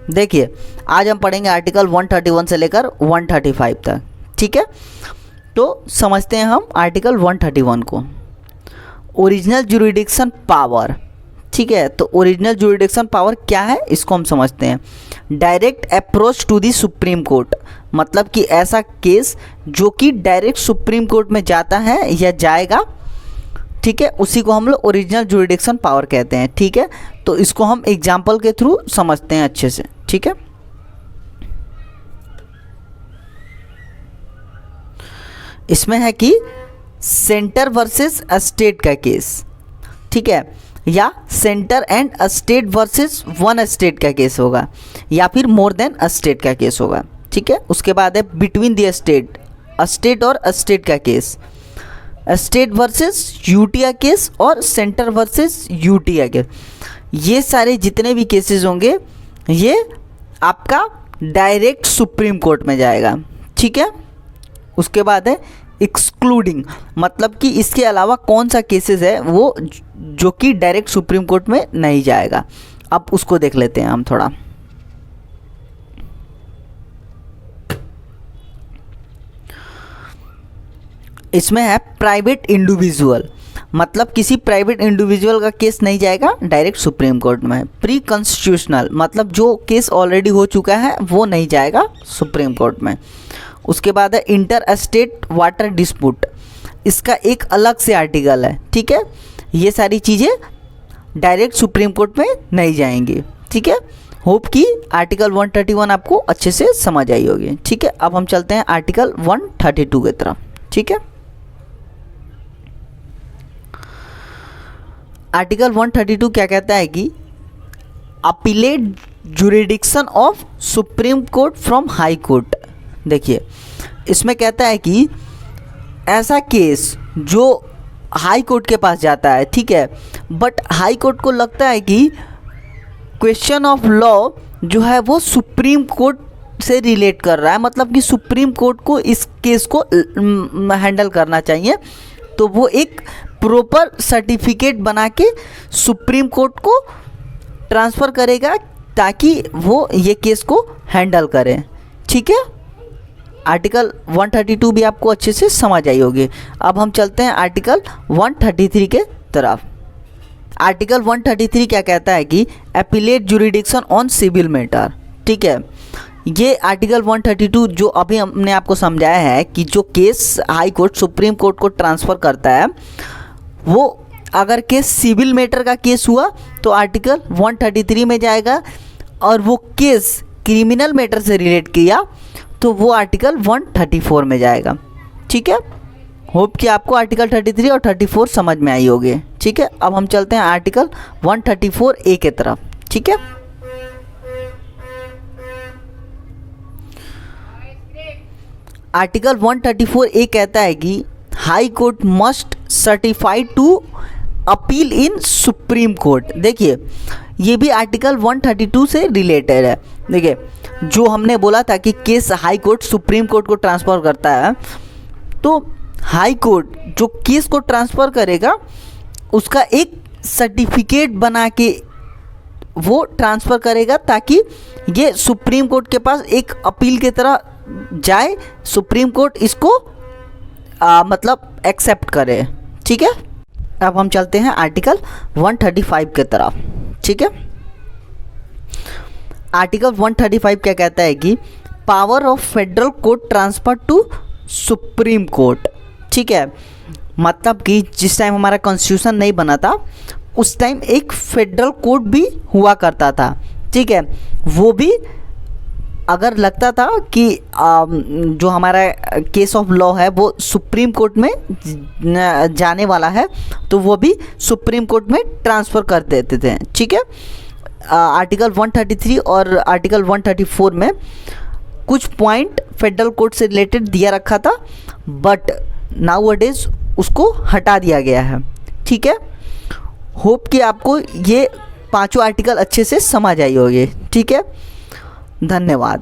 देखिए आज हम पढ़ेंगे आर्टिकल 131 से लेकर 135 तक, ठीक है। तो समझते हैं हम आर्टिकल 131 को। ओरिजिनल ज्यूरिडिक्शन पावर, ठीक है। तो ओरिजिनल ज्यूरिडिक्शन पावर क्या है इसको हम समझते हैं। Direct approach to the supreme court, मतलब कि ऐसा केस जो कि डायरेक्ट सुप्रीम कोर्ट में जाता है या जाएगा, ठीक है, उसी को हम लोग ओरिजिनल ज्यूरिडिक्शन पावर कहते हैं, ठीक है। तो इसको हम एग्जाम्पल के थ्रू समझते हैं अच्छे से, ठीक है। इसमें है कि सेंटर वर्सेस स्टेट का केस, ठीक है, या centre and state versus one state का केस होगा, या फिर मोर देन स्टेट का केस होगा, ठीक है। उसके बाद है बिटवीन द स्टेट, स्टेट और स्टेट का केस, स्टेट वर्सेस यूटिया केस और सेंटर वर्सेस यूटिया केस। ये सारे जितने भी केसेस होंगे ये आपका डायरेक्ट सुप्रीम कोर्ट में जाएगा, ठीक है। उसके बाद है एक्सक्लूडिंग, मतलब कि इसके अलावा कौन सा केसेस है वो जो कि डायरेक्ट सुप्रीम कोर्ट में नहीं जाएगा। अब उसको देख लेते हैं हम थोड़ा। इसमें है प्राइवेट इंडिविजुअल, मतलब किसी प्राइवेट इंडिविजुअल का केस नहीं जाएगा डायरेक्ट सुप्रीम कोर्ट में। प्री कॉन्स्टिट्यूशनल, मतलब जो केस ऑलरेडी हो चुका है वो नहीं जाएगा सुप्रीम कोर्ट में। उसके बाद है इंटर स्टेट वाटर डिस्प्यूट, इसका एक अलग से आर्टिकल है, ठीक है। ये सारी चीज़ें डायरेक्ट सुप्रीम कोर्ट में नहीं जाएंगी, ठीक है। होप कि आर्टिकल 131 आपको अच्छे से समझ आई होगी, ठीक है। अब हम चलते हैं आर्टिकल 132 की तरफ, ठीक है। आर्टिकल 132 क्या कहता है कि appellate jurisdiction of supreme court from high court. देखिए इसमें कहता है कि ऐसा केस जो हाई कोर्ट के पास जाता है, ठीक है, बट हाई कोर्ट को लगता है कि क्वेश्चन ऑफ लॉ जो है वो सुप्रीम कोर्ट से रिलेट कर रहा है, मतलब कि सुप्रीम कोर्ट को इस केस को हैंडल करना चाहिए। तो वो एक प्रॉपर सर्टिफिकेट बना के सुप्रीम कोर्ट को ट्रांसफ़र करेगा ताकि वो ये केस को हैंडल करें, ठीक है। आर्टिकल 132 भी आपको अच्छे से समझ आई होगी। अब हम चलते हैं आर्टिकल 133 के तरफ। आर्टिकल 133 क्या कहता है कि appellate jurisdiction on civil matter, ठीक है। ये आर्टिकल 132 जो अभी हमने आपको समझाया है कि जो case high court supreme court को ट्रांसफ़र करता है, वो अगर केस सिविल मैटर का केस हुआ तो आर्टिकल 133 में जाएगा, और वो केस क्रिमिनल मैटर से रिलेट किया तो वो आर्टिकल 134 में जाएगा, ठीक है। होप कि आपको आर्टिकल 33 और 34 समझ में आई होगी, ठीक है। अब हम चलते हैं आर्टिकल 134A के तरफ, ठीक है। आर्टिकल 134A कहता है कि high court must certify to appeal in supreme court. देखिए ये भी आर्टिकल 132 से रिलेटेड है। देखिए जो हमने बोला था कि case high court supreme court को ट्रांसफ़र करता है, तो हाई कोर्ट जो केस को ट्रांसफ़र करेगा उसका एक सर्टिफिकेट बना के वो ट्रांसफ़र करेगा ताकि ये सुप्रीम कोर्ट के पास एक अपील की तरह जाए, सुप्रीम कोर्ट इसको मतलब एक्सेप्ट करे, ठीक है। अब हम चलते हैं आर्टिकल 135 के तरफ, ठीक है। आर्टिकल 135 क्या कहता है कि power of federal court transfer to supreme court, ठीक है। मतलब कि जिस टाइम हमारा कॉन्स्टिट्यूशन नहीं बना था उस टाइम एक फेडरल कोर्ट भी हुआ करता था, ठीक है। वो भी अगर लगता था कि जो हमारा केस ऑफ लॉ है वो सुप्रीम कोर्ट में जाने वाला है तो वो भी सुप्रीम कोर्ट में ट्रांसफ़र कर देते थे, ठीक है। आर्टिकल 133 और आर्टिकल 134 में कुछ पॉइंट फेडरल कोर्ट से रिलेटेड दिया रखा था, बट नाउअडेज उसको हटा दिया गया है, ठीक है। होप कि आपको ये पांचों आर्टिकल अच्छे से समझ आई होगी, ठीक है। धन्यवाद।